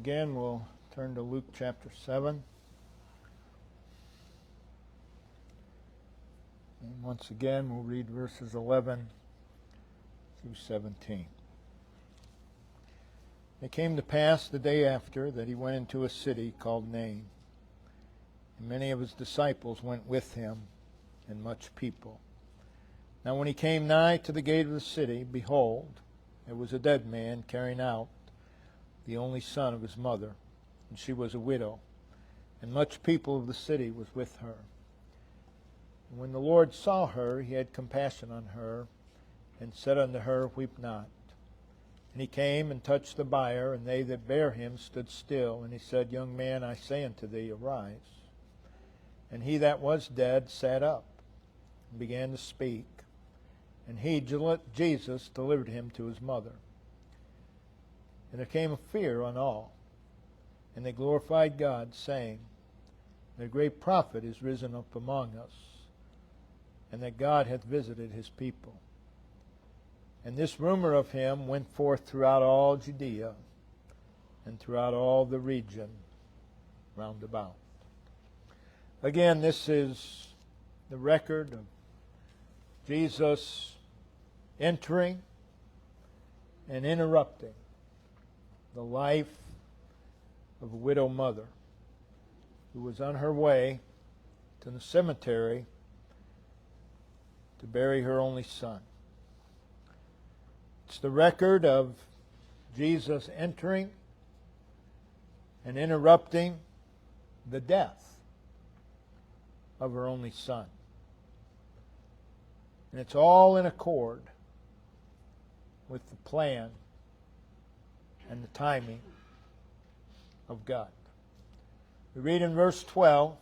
again, we'll turn to Luke chapter 7. And once again, we'll read verses 11 through 17. It came to pass the day after that he went into a city called Nain, and many of his disciples went with him, and much people. Now when he came nigh to the gate of the city, behold, there was a dead man carrying out the only son of his mother, and she was a widow, and much people of the city was with her. And when the Lord saw her, he had compassion on her, and said unto her, Weep not. And he came and touched the bier, and they that bare him stood still. And he said, Young man, I say unto thee, arise. And he that was dead sat up, and began to speak. And he, Jesus, delivered him to his mother. And there came a fear on all, and they glorified God, saying, The great prophet is risen up among us, and that God hath visited his people. And this rumor of him went forth throughout all Judea, and throughout all the region round about. Again, this is the record of Jesus entering and interrupting the life of a widow mother who was on her way to the cemetery to bury her only son. It's the record of Jesus entering and interrupting the death of her only son. And it's all in accord with the plan and the timing of God. We read in verse 12,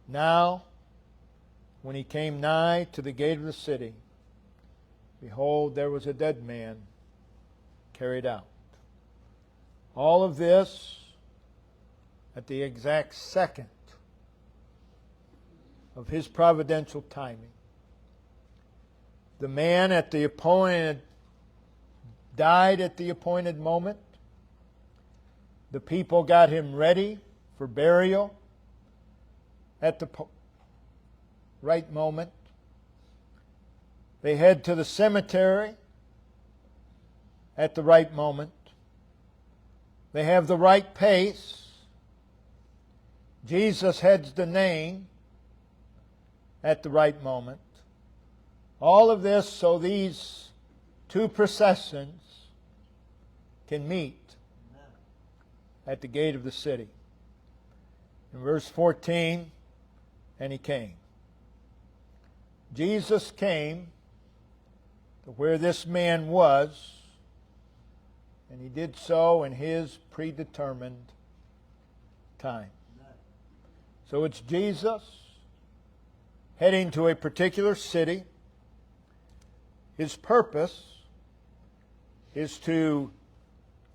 Now, when he came nigh to the gate of the city, behold, there was a dead man carried out. All of this at the exact second of his providential timing. The man died at the appointed moment. The people got him ready for burial at the right moment. They head to the cemetery at the right moment. They have the right pace. Jesus heads to Nain at the right moment. All of this so these two processions can meet at the gate of the city. In verse 14, and he came. Jesus came to where this man was, and he did so in his predetermined time. So it's Jesus heading to a particular city. His purpose is to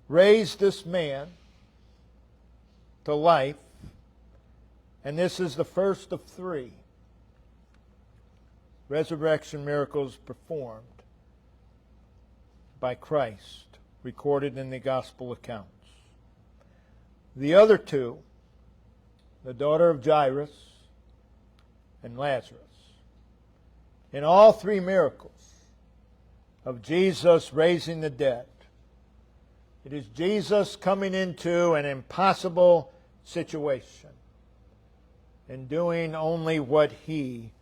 raise this man to life, and this is the first of 3 resurrection miracles performed by Christ, recorded in the gospel accounts. The other 2, the daughter of Jairus and Lazarus. In all 3 miracles of Jesus raising the dead, it is Jesus coming into an impossible situation and doing only what he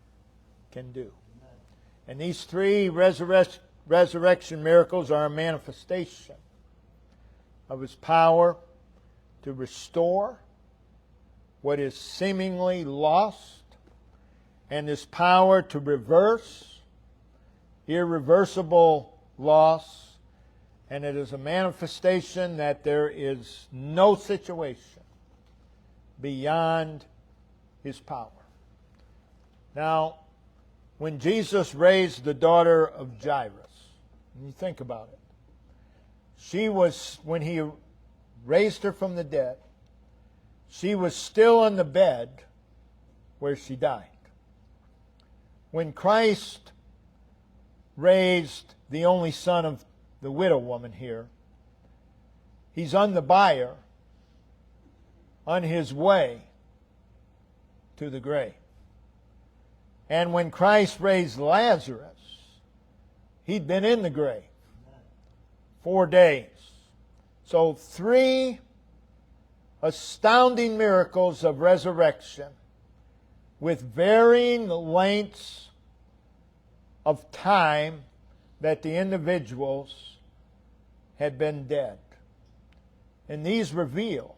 can do. And these 3 resurrection miracles are a manifestation of his power to restore what is seemingly lost, and his power to reverse irreversible loss. And it is a manifestation that there is no situation beyond his power. Now, when Jesus raised the daughter of Jairus, and you think about it, when he raised her from the dead, she was still on the bed where she died. When Christ raised the only son of the widow woman here, He's on the buyer on his way to the grave. And when Christ raised Lazarus, he'd been in the grave 4 days. So 3 astounding miracles of resurrection with varying lengths of time that the individuals had been dead. And these reveal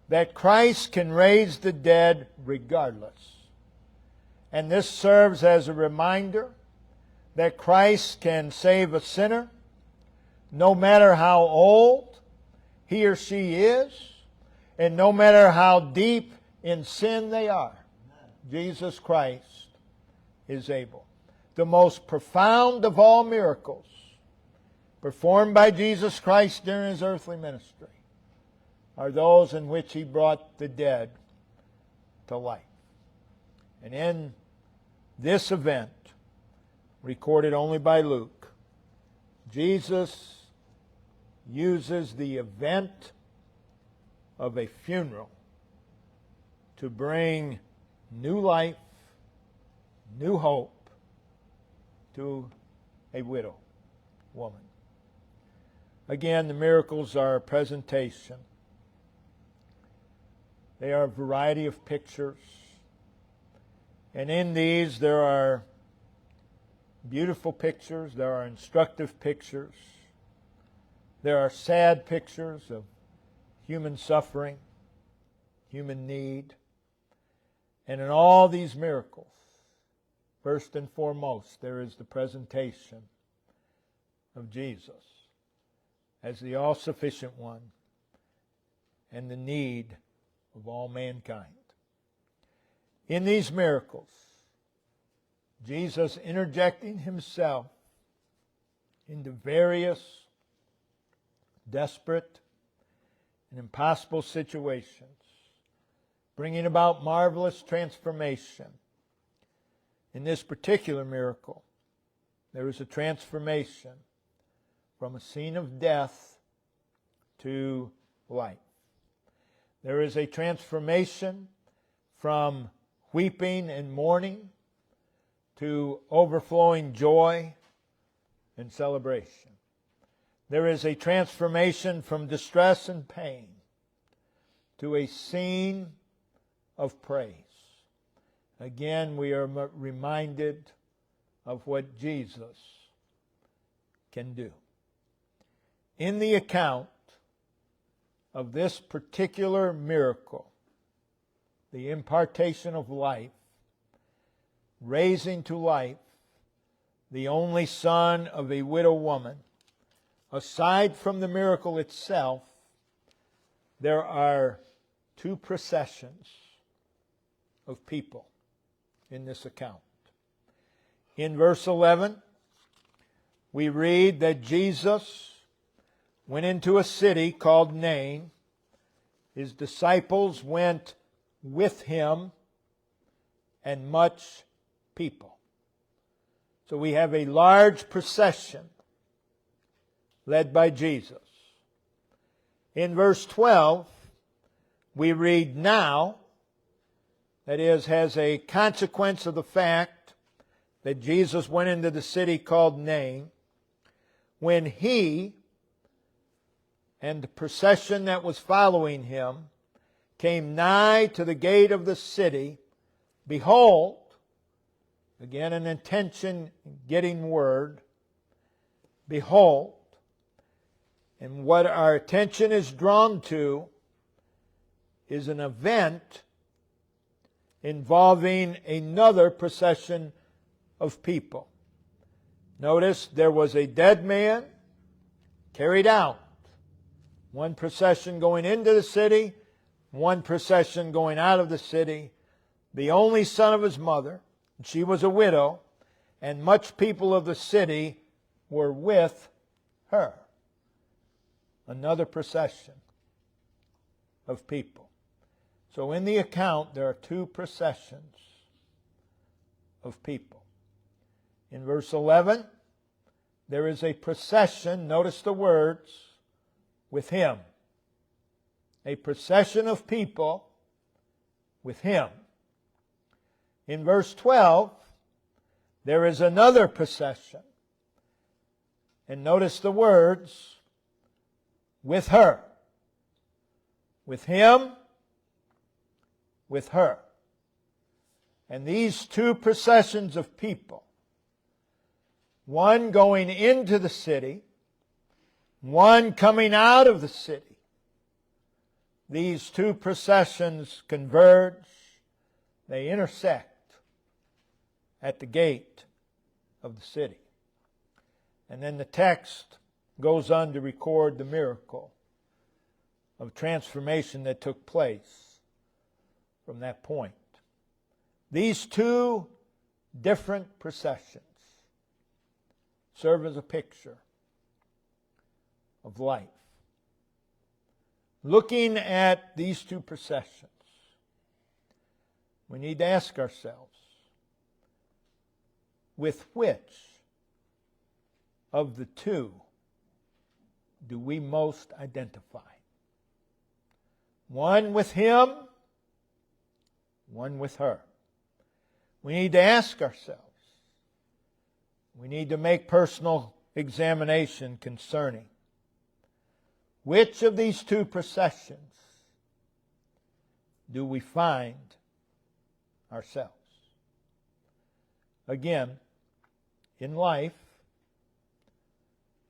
that Christ can raise the dead regardless. And this serves as a reminder that Christ can save a sinner no matter how old he or she is, and no matter how deep in sin they are. Jesus Christ is able. The most profound of all miracles performed by Jesus Christ during His earthly ministry are those in which He brought the dead to life. And in this event, recorded only by Luke, Jesus uses the event of a funeral to bring new life, new hope to a widow woman. Again, the miracles are a presentation. They are a variety of pictures. And in these there are beautiful pictures, there are instructive pictures, there are sad pictures of human suffering, human need. And in all these miracles, first and foremost, there is the presentation of Jesus as the all-sufficient one and the need of all mankind. In these miracles, Jesus interjecting Himself into various desperate and impossible situations, bringing about marvelous transformation. In this particular miracle, there is a transformation from a scene of death to life. There is a transformation from weeping and mourning to overflowing joy and celebration. There is a transformation from distress and pain to a scene of praise. Again, we are reminded of what Jesus can do. In the account of this particular miracle, the impartation of life, raising to life the only son of a widow woman, aside from the miracle itself, there are 2 processions of people in this account. In verse 11, we read that Jesus went into a city called Nain. His disciples went with Him, and much people. So we have a large procession led by Jesus. In verse 12, we read now, that is, has a consequence of the fact that Jesus went into the city called Nain, when He and the procession that was following Him came nigh to the gate of the city, behold, again an intention getting word, behold, and what our attention is drawn to is an event involving another procession of people. Notice there was a dead man carried out. One procession going into the city, one procession going out of the city. The only son of his mother, she was a widow, and much people of the city were with her. Another procession of people. So in the account, there are 2 processions of people. In verse 11, there is a procession, notice the words, with Him. A procession of people with Him. In verse 12, there is another procession. And notice the words, with her. With Him, with her. And these two processions of people, one going into the city, one coming out of the city, these two processions converge, they intersect at the gate of the city. And then the text goes on to record the miracle of transformation that took place from that point. These two different processions serve as a picture of life. Looking at these two processions, we need to ask ourselves, with which of the two do we most identify? One with Him, one with her. We need to ask ourselves. We need to make personal examination concerning which of these two processions do we find ourselves. Again, in life,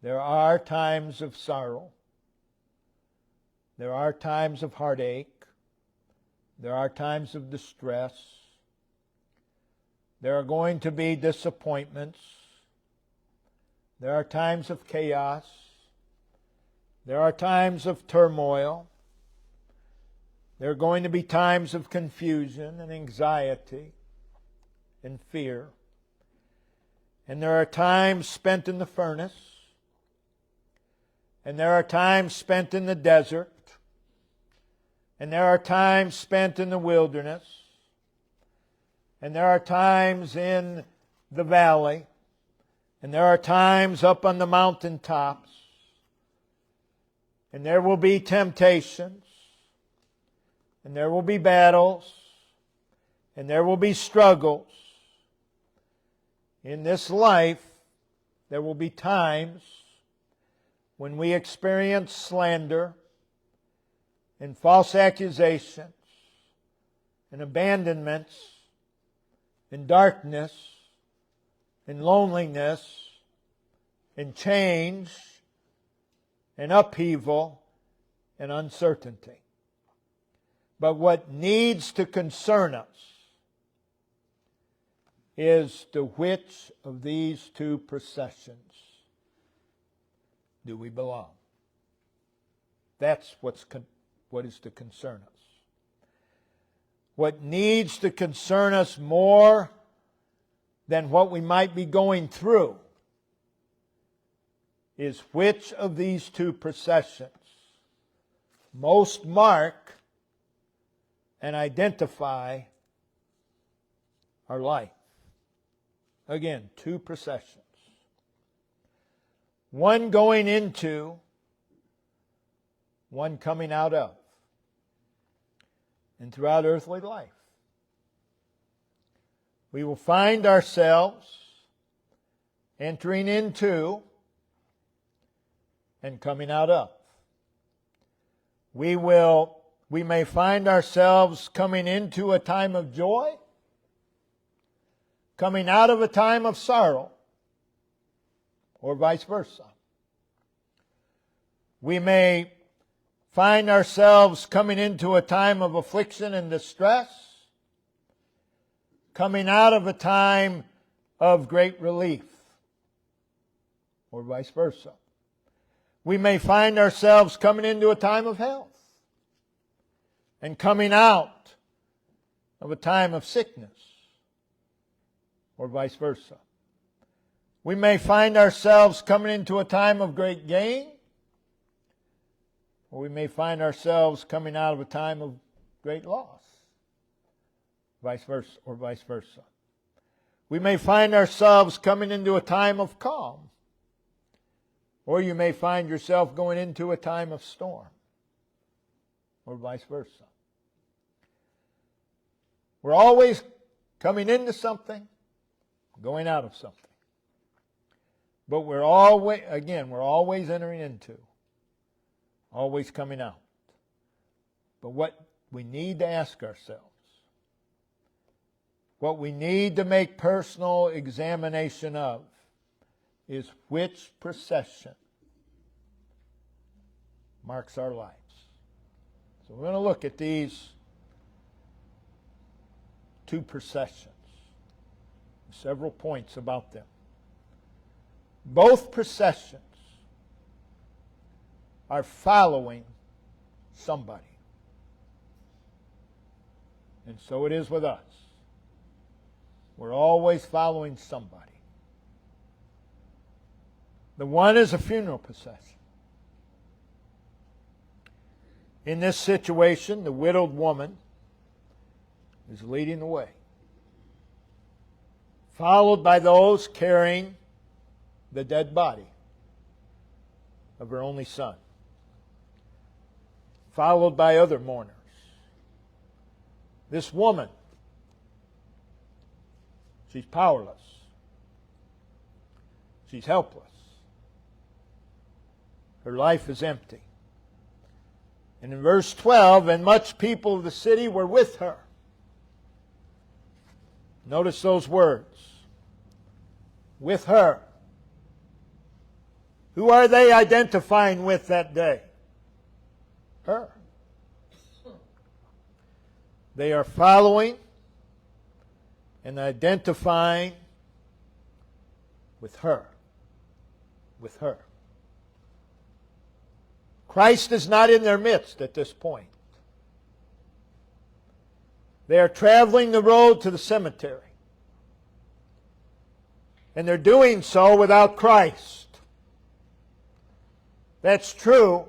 there are times of sorrow. There are times of heartache. There are times of distress. There are going to be disappointments. There are times of chaos. There are times of turmoil. There are going to be times of confusion and anxiety and fear. And there are times spent in the furnace. And there are times spent in the desert. And there are times spent in the wilderness. And there are times in the valley. And there are times up on the mountaintops. And there will be temptations. And there will be battles. And there will be struggles. In this life, there will be times when we experience slander and false accusations and abandonments and darkness and loneliness and change and upheaval and uncertainty. But what needs to concern us is to which of these two processions do we belong? That's what is to concern us. What needs to concern us more than what we might be going through is which of these two processions most mark and identify our life. Again, two processions. One going into, one coming out of. And throughout earthly life, we will find ourselves entering into and coming out of. We may find ourselves coming into a time of joy, coming out of a time of sorrow, or vice versa. We may find ourselves coming into a time of affliction and distress, coming out of a time of great relief, or vice versa. We may find ourselves coming into a time of health and coming out of a time of sickness, or vice versa. We may find ourselves coming into a time of great gain, or we may find ourselves coming out of a time of great loss, vice versa, or vice versa. We may find ourselves coming into a time of calm, Or you may find yourself going into a time of storm, or vice versa. We're always coming into something, going out of something. But we're always entering into, always coming out. But what we need to ask ourselves, what we need to make personal examination of, is which procession marks our lives. So we're going to look at these two processions. Several points about them. Both processions are following somebody. And so it is with us. We're always following somebody. The one is a funeral procession. In this situation, the widowed woman is leading the way, followed by those carrying the dead body of her only son, followed by other mourners. This woman, she's powerless. She's helpless. Her life is empty. And in verse 12, and much people of the city were with her. Notice those words. With her. Who are they identifying with that day? Her. They are following and identifying with her. With her. Christ is not in their midst at this point. They are traveling the road to the cemetery. And they're doing so without Christ. That's true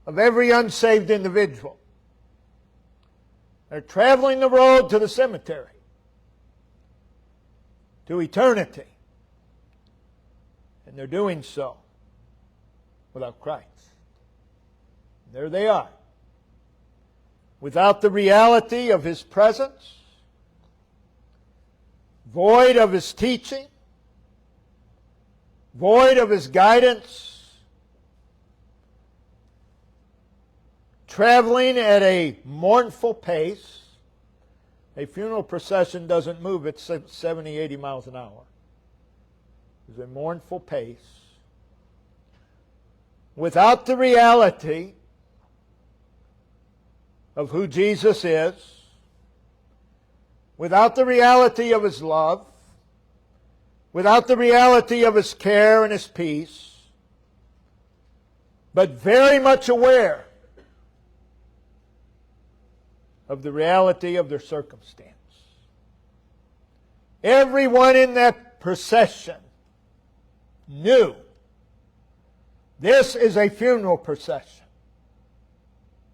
of every unsaved individual. They're traveling the road to the cemetery, to eternity. And they're doing so without Christ. There they are. Without the reality of His presence, void of His teaching, void of His guidance, traveling at a mournful pace. A funeral procession doesn't move at 70, 80 miles an hour. It's a mournful pace. Without the reality of who Jesus is, without the reality of His love, without the reality of His care and His peace, but very much aware of the reality of their circumstance. Everyone in that procession knew this is a funeral procession.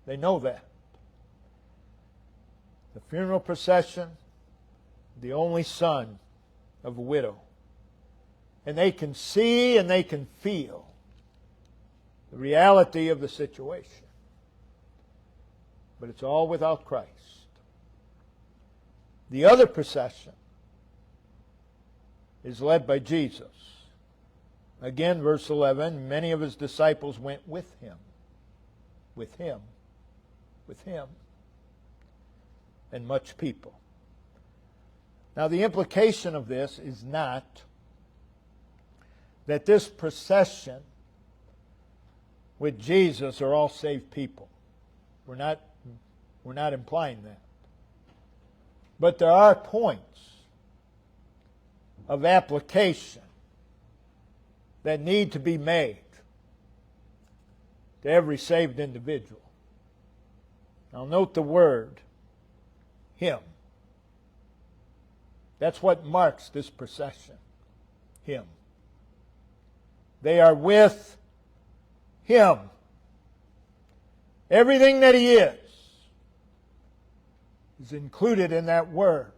They know that. The funeral procession, the only son of a widow. And they can see and they can feel the reality of the situation. But it's all without Christ. The other procession is led by Jesus. Again, verse 11, many of His disciples went with Him. With Him. With Him. And much people. Now the implication of this is not that this procession with Jesus are all saved people. We're not implying that. But there are points of application that need to be made to every saved individual. Now note the word, Him. That's what marks this procession. Him. They are with Him. Everything that He is included in that word.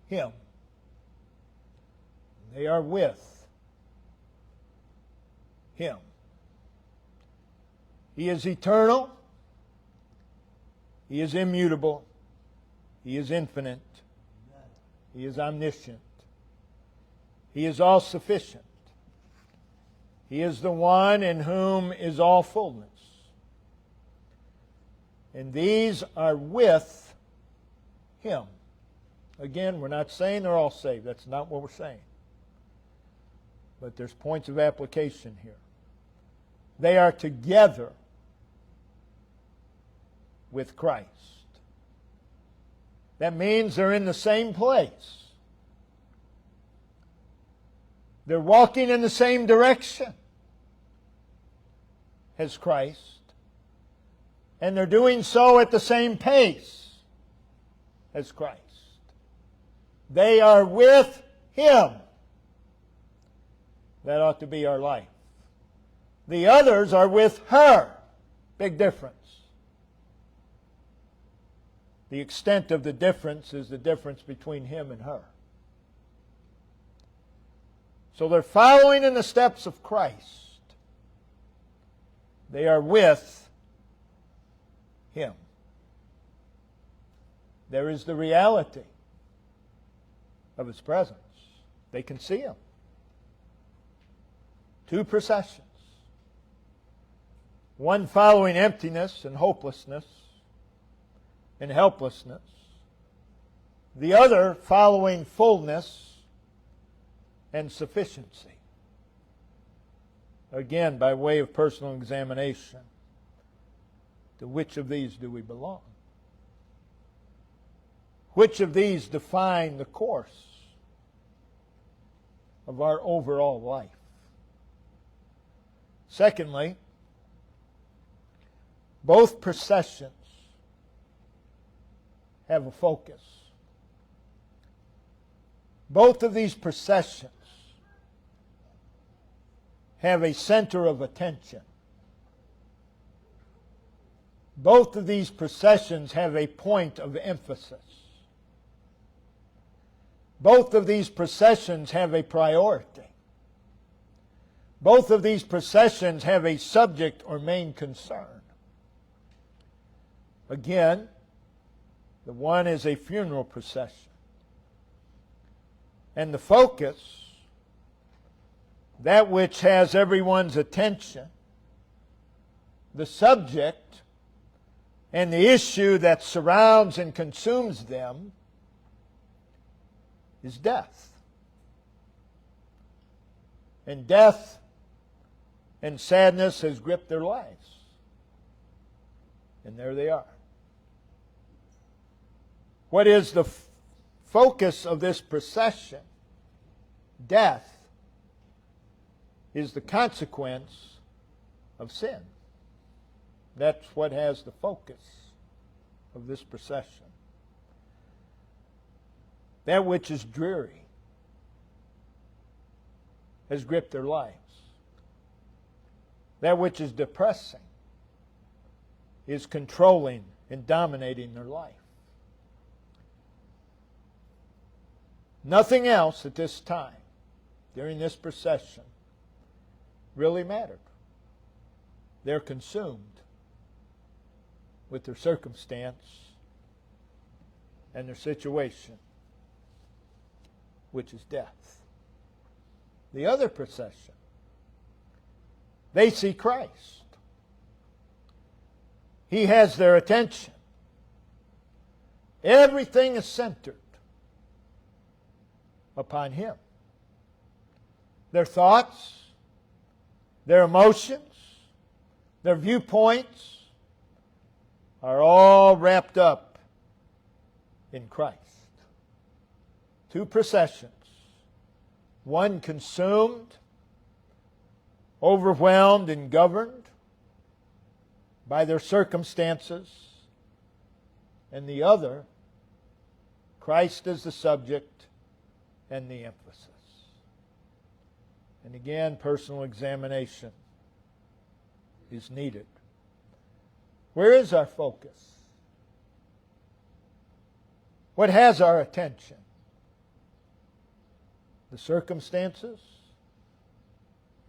Him. They are with Him. He is eternal. He is immutable. He is infinite. He is omniscient. He is all-sufficient. He is the one in whom is all fullness. And these are with Him. Again, we're not saying they're all saved. That's not what we're saying. But there's points of application here. They are together with Christ. That means they're in the same place. They're walking in the same direction as Christ. And they're doing so at the same pace as Christ. They are with Him. That ought to be our life. The others are with her. Big difference. The extent of the difference is the difference between him and her. So they're following in the steps of Christ. They are with Him. There is the reality of His presence. They can see Him. Two processions. One following emptiness and hopelessness and helplessness. The other following fullness and sufficiency. Again, by way of personal examination, to which of these do we belong? Which of these define the course of our overall life? Secondly, both processions have a focus. Both of these processions have a center of attention. Both of these processions have a point of emphasis. Both of these processions have a priority. Both of these processions have a subject or main concern. Again, the one is a funeral procession. And the focus, that which has everyone's attention, the subject, and the issue that surrounds and consumes them is death. And death and sadness has gripped their lives. And there they are. What is the focus of this procession? Death is the consequence of sin. That's what has the focus of this procession. That which is dreary has gripped their lives. That which is depressing is controlling and dominating their life. Nothing else at this time, during this procession, really mattered. They're consumed with their circumstance and their situation, which is death. The other procession, they see Christ. He has their attention. Everything is centered upon Him. Their thoughts, their emotions, their viewpoints are all wrapped up in Christ. Two processions. One consumed, overwhelmed, and governed by their circumstances, and the other, Christ is the subject and the emphasis. And again, personal examination is needed. Where is our focus? What has our attention? The circumstances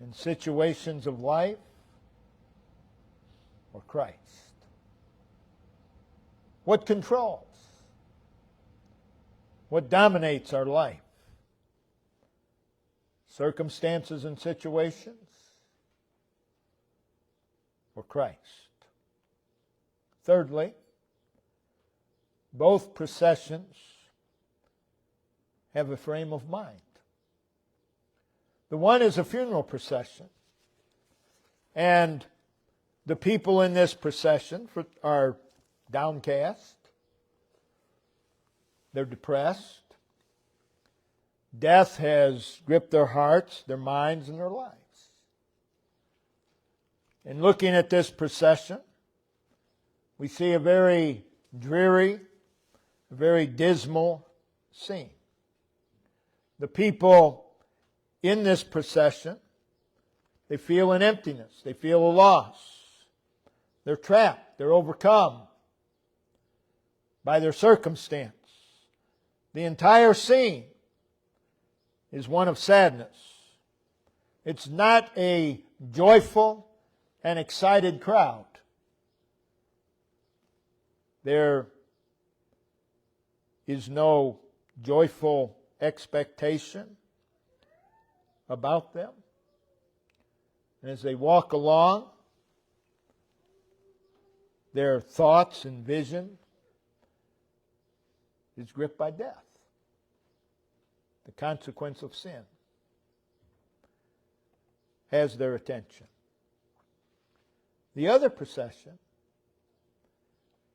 in situations of life, or Christ? What controls? What dominates our life? Circumstances and situations, or Christ? Thirdly, both processions have a frame of mind. The one is a funeral procession, and the people in this procession are downcast, they're depressed, death has gripped their hearts, their minds, and their lives. In looking at this procession, we see a very dreary, a very dismal scene. The people in this procession, they feel an emptiness, they feel a loss. They're trapped, they're overcome by their circumstance. The entire scene is one of sadness. It's not a joyful and excited crowd. There is no joyful expectation about them. And as they walk along, their thoughts and vision is gripped by death, the consequence of sin, has their attention. The other procession,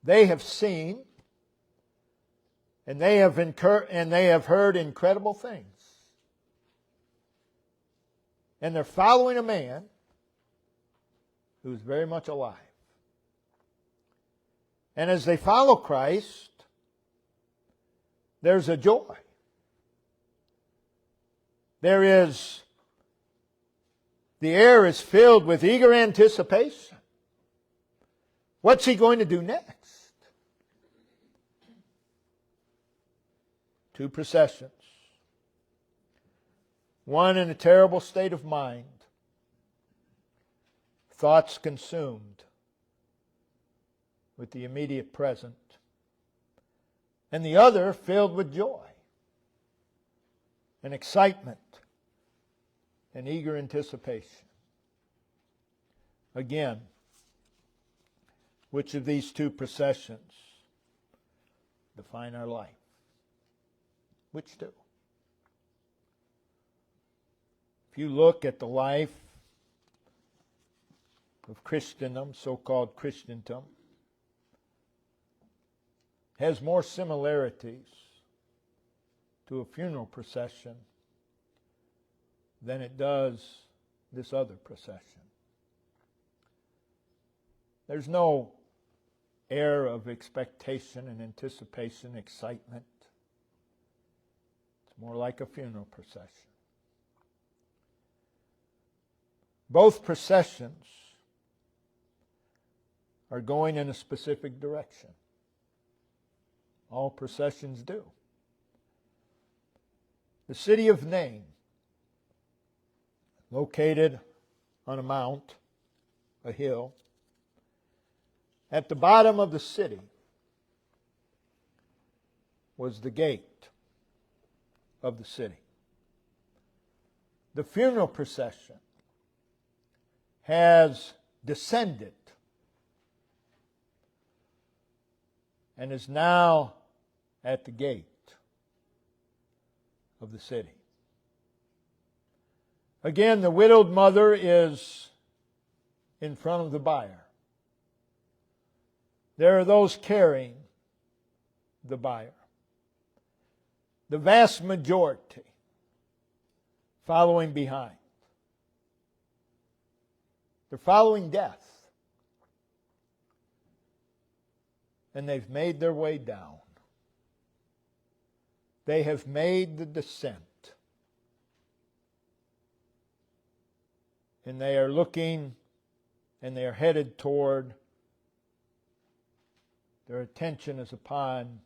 they have seen and they have heard incredible things. And they're following a man who's very much alive. And as they follow Christ, there's a joy. The air is filled with eager anticipation. What's he going to do next? Two processions. One in a terrible state of mind, thoughts consumed with the immediate present, and the other filled with joy and excitement and eager anticipation. Again, which of these two processions define our life? Which do? If you look at the life of Christendom, so-called Christendom, has more similarities to a funeral procession than it does this other procession. There's no air of expectation and anticipation, excitement. It's more like a funeral procession. Both processions are going in a specific direction. All processions do. The city of Nain, located on a mount, a hill, at the bottom of the city was the gate of the city. The funeral procession has descended and is now at the gate of the city. Again, the widowed mother is in front of the bier. There are those carrying the bier. The vast majority following behind. They're following death. And they've made their way down. They have made the descent. And they are looking and they are headed toward, their attention is upon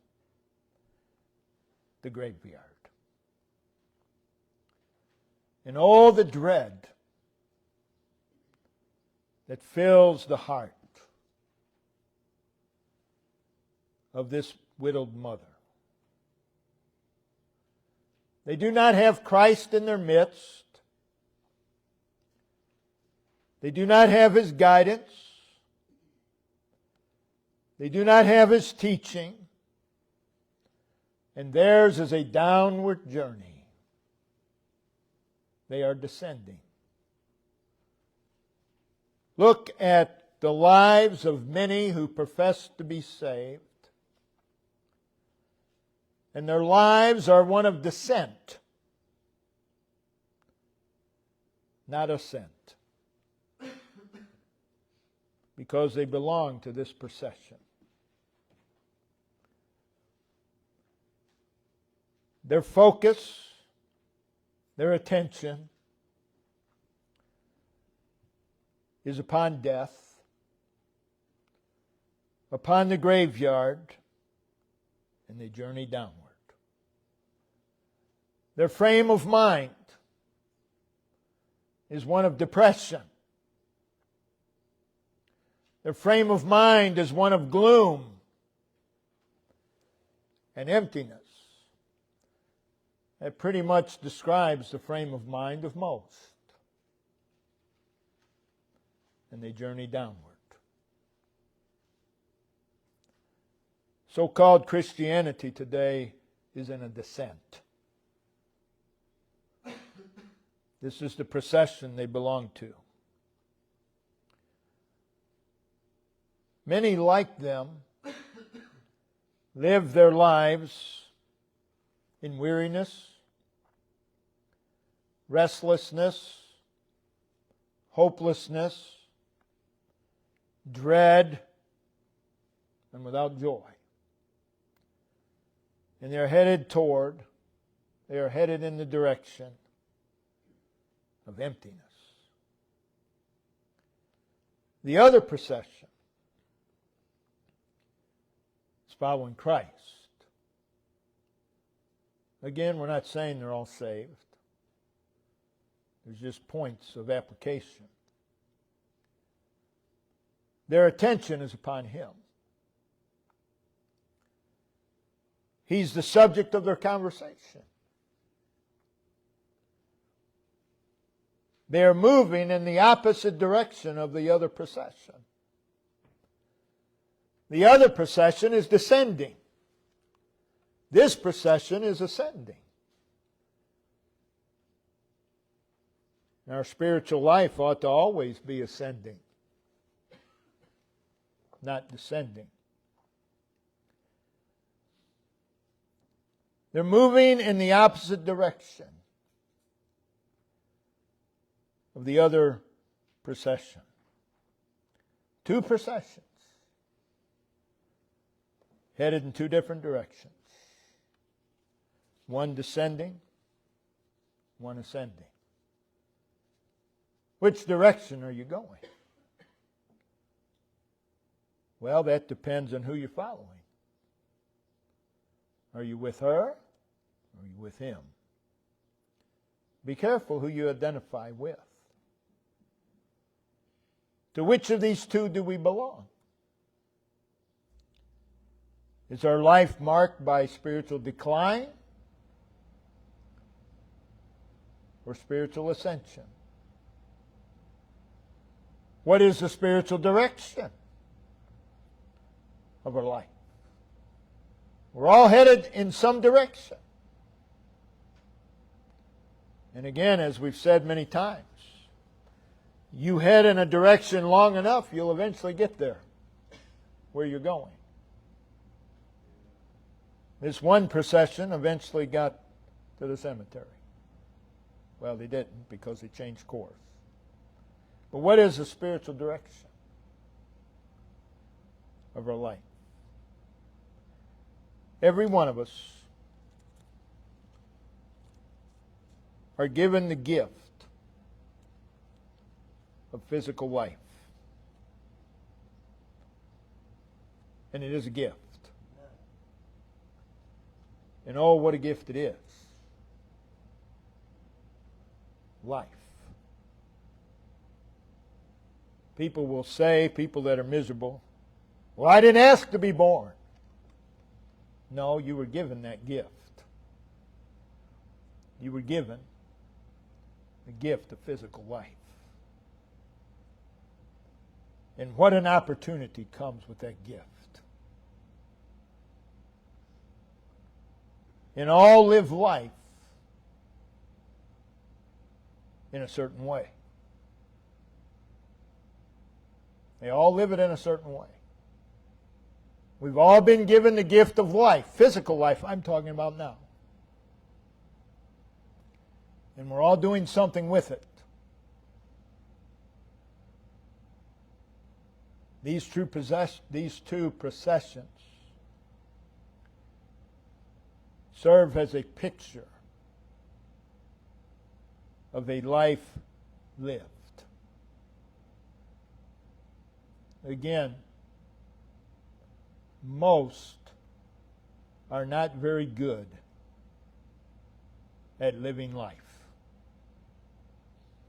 the graveyard. And all the dread that fills the heart of this widowed mother. They do not have Christ in their midst. They do not have His guidance. They do not have His teaching. And theirs is a downward journey. They are descending. Look at the lives of many who profess to be saved. And their lives are one of descent, not ascent. Because they belong to this procession. Their focus, their attention is upon death, upon the graveyard, and they journey downward. Their frame of mind is one of depression. Their frame of mind is one of gloom and emptiness. That pretty much describes the frame of mind of most. And they journey downward. So-called Christianity today is in a descent. This is the procession they belong to. Many like them live their lives in weariness, restlessness, hopelessness, dread, and without joy. And they are headed in the direction of emptiness. The other procession is following Christ. Again, we're not saying they're all saved. There's just points of application. Their attention is upon Him. He's the subject of their conversation. They are moving in the opposite direction of the other procession. The other procession is descending. This procession is ascending. Our spiritual life ought to always be ascending, not descending. They're moving in the opposite direction of the other procession. Two processions headed in two different directions. One descending, one ascending. Which direction are you going? Well, that depends on who you're following. Are you with her? Or are you with him? Be careful who you identify with. To which of these two do we belong? Is our life marked by spiritual decline or spiritual ascension? What is the spiritual direction of our life? We're all headed in some direction. And again, as we've said many times, you head in a direction long enough, you'll eventually get there, where you're going. This one procession eventually got to the cemetery. Well, they didn't, because they changed course. But what is the spiritual direction of our life? Every one of us are given the gift of physical life. And it is a gift. And oh, what a gift it is. Life. People will say, people that are miserable, well, I didn't ask to be born. No, you were given that gift. You were given the gift of physical life. And what an opportunity comes with that gift. And all live life in a certain way. They all live it in a certain way. We've all been given the gift of life, physical life I'm talking about now. And we're all doing something with it. These two processions serve as a picture of a life lived. Again, most are not very good at living life.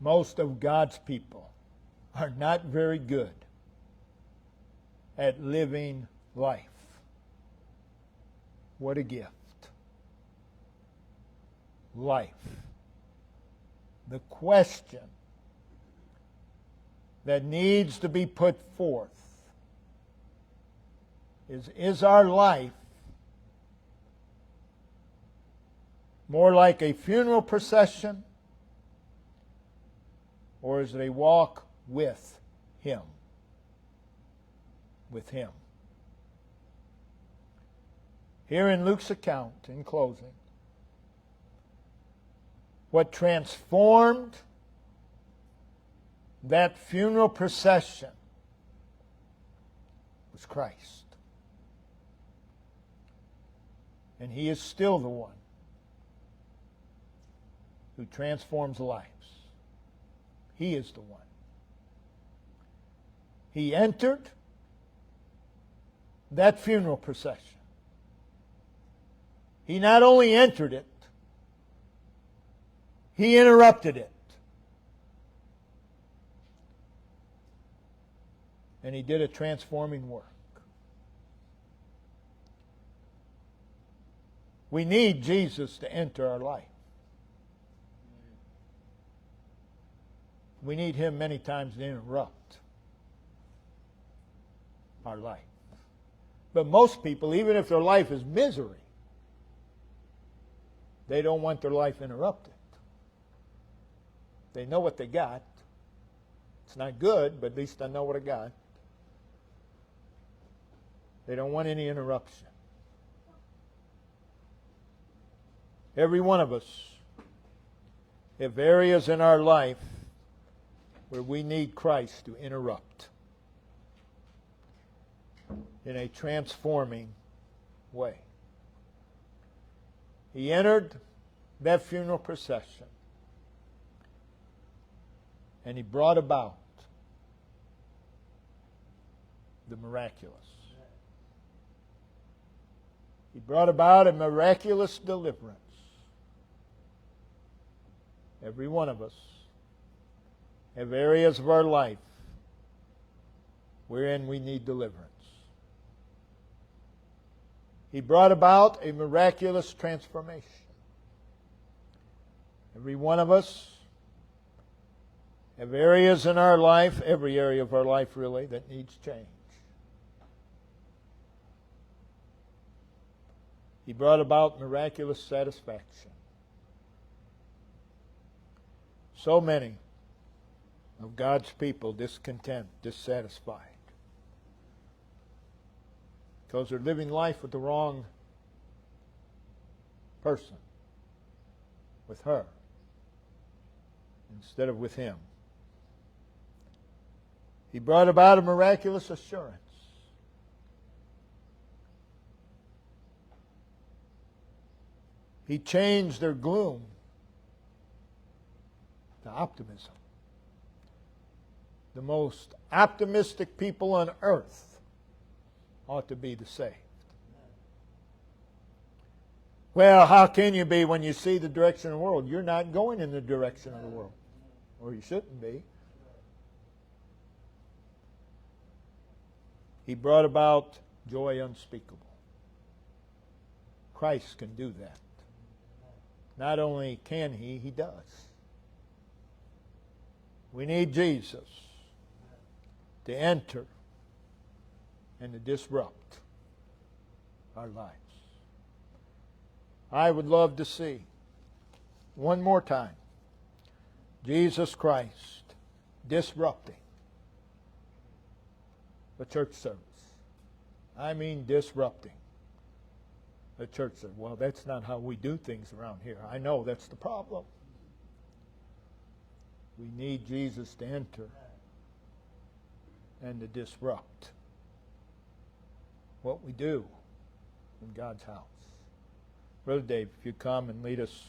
Most of God's people are not very good at living life. What a gift. Life. The question that needs to be put forth is our life more like a funeral procession, or is it a walk with Him? With Him. Here in Luke's account, in closing, what transformed that funeral procession was Christ. And He is still the one who transforms lives. He is the one. He entered that funeral procession. He not only entered it, He interrupted it. And He did a transforming work. We need Jesus to enter our life. We need Him many times to interrupt our life. But most people, even if their life is misery, they don't want their life interrupted. They know what they got. It's not good, but at least I know what I got. They don't want any interruption. Every one of us have areas in our life where we need Christ to interrupt in a transforming way. He entered that funeral procession and He brought about the miraculous. He brought about a miraculous deliverance. Every one of us have areas of our life wherein we need deliverance. He brought about a miraculous transformation. Every one of us have areas in our life, every area of our life really, that needs change. He brought about miraculous satisfaction. So many of God's people discontent, dissatisfied, because they're living life with the wrong person, with her, instead of with Him. He brought about a miraculous assurance. He changed their gloom to optimism. The most optimistic people on earth ought to be the saved. Well, how can you be when you see the direction of the world? You're not going in the direction of the world. Or you shouldn't be. He brought about joy unspeakable. Christ can do that. Not only can He does. We need Jesus to enter and to disrupt our lives. I would love to see, one more time, Jesus Christ disrupting the church service. I mean disrupting the church service. Well, that's not how we do things around here. I know that's the problem. We need Jesus to enter and to disrupt what we do in God's house. Brother Dave, if you come and lead us